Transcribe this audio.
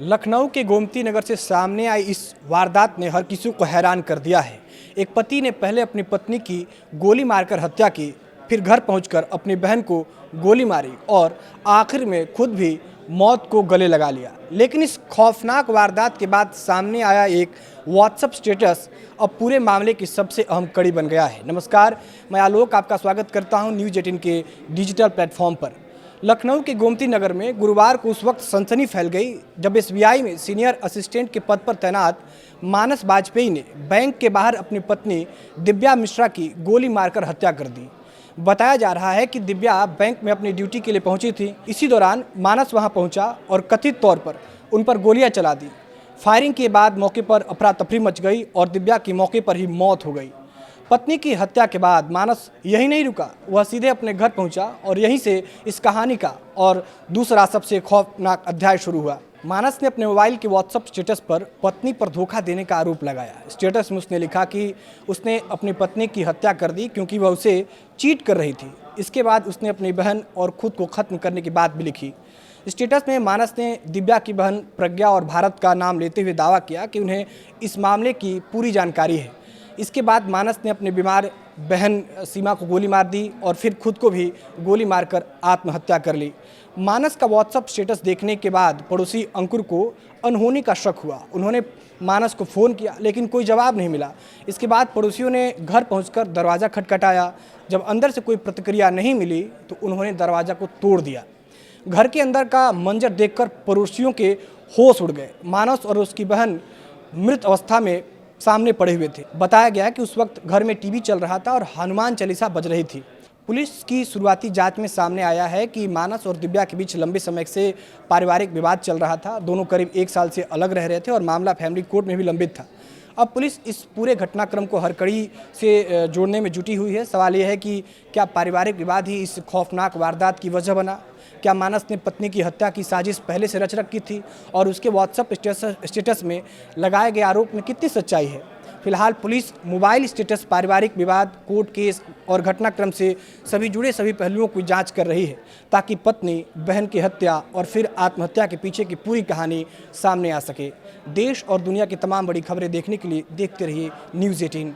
लखनऊ के गोमती नगर से सामने आई इस वारदात ने हर किसी को हैरान कर दिया है। एक पति ने पहले अपनी पत्नी की गोली मारकर हत्या की, फिर घर पहुंचकर अपनी बहन को गोली मारी और आखिर में खुद भी मौत को गले लगा लिया। लेकिन इस खौफनाक वारदात के बाद सामने आया एक व्हाट्सएप स्टेटस अब पूरे मामले की सबसे अहम कड़ी बन गया है। नमस्कार, मैं आलोक आपका स्वागत करता हूं न्यूज़ 18 के डिजिटल प्लेटफॉर्म पर। लखनऊ के गोमती नगर में गुरुवार को उस वक्त सनसनी फैल गई जब एसबीआई में सीनियर असिस्टेंट के पद पर तैनात मानस वाजपेयी ने बैंक के बाहर अपनी पत्नी दिव्या मिश्रा की गोली मारकर हत्या कर दी। बताया जा रहा है कि दिव्या बैंक में अपनी ड्यूटी के लिए पहुंची थी। इसी दौरान मानस वहां पहुंचा और कथित तौर पर उन पर गोलियां चला दी। फायरिंग के बाद मौके पर अफरा तफरी मच गई और दिव्या की मौके पर ही मौत हो गई। पत्नी की हत्या के बाद मानस यही नहीं रुका, वह सीधे अपने घर पहुंचा और यहीं से इस कहानी का और दूसरा सबसे खौफनाक अध्याय शुरू हुआ। मानस ने अपने मोबाइल के व्हाट्सएप स्टेटस पर पत्नी पर धोखा देने का आरोप लगाया। स्टेटस में उसने लिखा कि उसने अपनी पत्नी की हत्या कर दी क्योंकि वह उसे चीट कर रही थी। इसके बाद उसने अपनी बहन और खुद को खत्म करने की बात भी लिखी। स्टेटस में मानस ने दिव्या की बहन प्रज्ञा और भारत का नाम लेते हुए दावा किया कि उन्हें इस मामले की पूरी जानकारी है। इसके बाद मानस ने अपनी बीमार बहन सीमा को गोली मार दी और फिर खुद को भी गोली मारकर आत्महत्या कर ली। मानस का व्हाट्सएप स्टेटस देखने के बाद पड़ोसी अंकुर को अनहोनी का शक हुआ। उन्होंने मानस को फ़ोन किया लेकिन कोई जवाब नहीं मिला। इसके बाद पड़ोसियों ने घर पहुंचकर दरवाज़ा खटखटाया। जब अंदर से कोई प्रतिक्रिया नहीं मिली तो उन्होंने दरवाज़ा को तोड़ दिया। घर के अंदर का मंजर देखकर पड़ोसियों के होश उड़ गए। मानस और उसकी बहन मृत अवस्था में सामने पड़े हुए थे। बताया गया कि उस वक्त घर में टीवी चल रहा था और हनुमान चालीसा बज रही थी। पुलिस की शुरुआती जांच में सामने आया है कि मानस और दिव्या के बीच लंबे समय से पारिवारिक विवाद चल रहा था। दोनों करीब 1 साल से अलग रह रहे थे और मामला फैमिली कोर्ट में भी लंबित था। अब पुलिस इस पूरे घटनाक्रम को हर कड़ी से जोड़ने में जुटी हुई है। सवाल यह है कि क्या पारिवारिक विवाद ही इस खौफनाक वारदात की वजह बना? क्या मानस ने पत्नी की हत्या की साजिश पहले से रच रखी थी और उसके व्हाट्सएप स्टेटस में लगाए गए आरोप में कितनी सच्चाई है? फिलहाल पुलिस मोबाइल स्टेटस, पारिवारिक विवाद, कोर्ट केस और घटनाक्रम से जुड़े सभी पहलुओं की जांच कर रही है ताकि पत्नी, बहन की हत्या और फिर आत्महत्या के पीछे की पूरी कहानी सामने आ सके। देश और दुनिया की तमाम बड़ी खबरें देखने के लिए देखते रहिए न्यूज़ 18।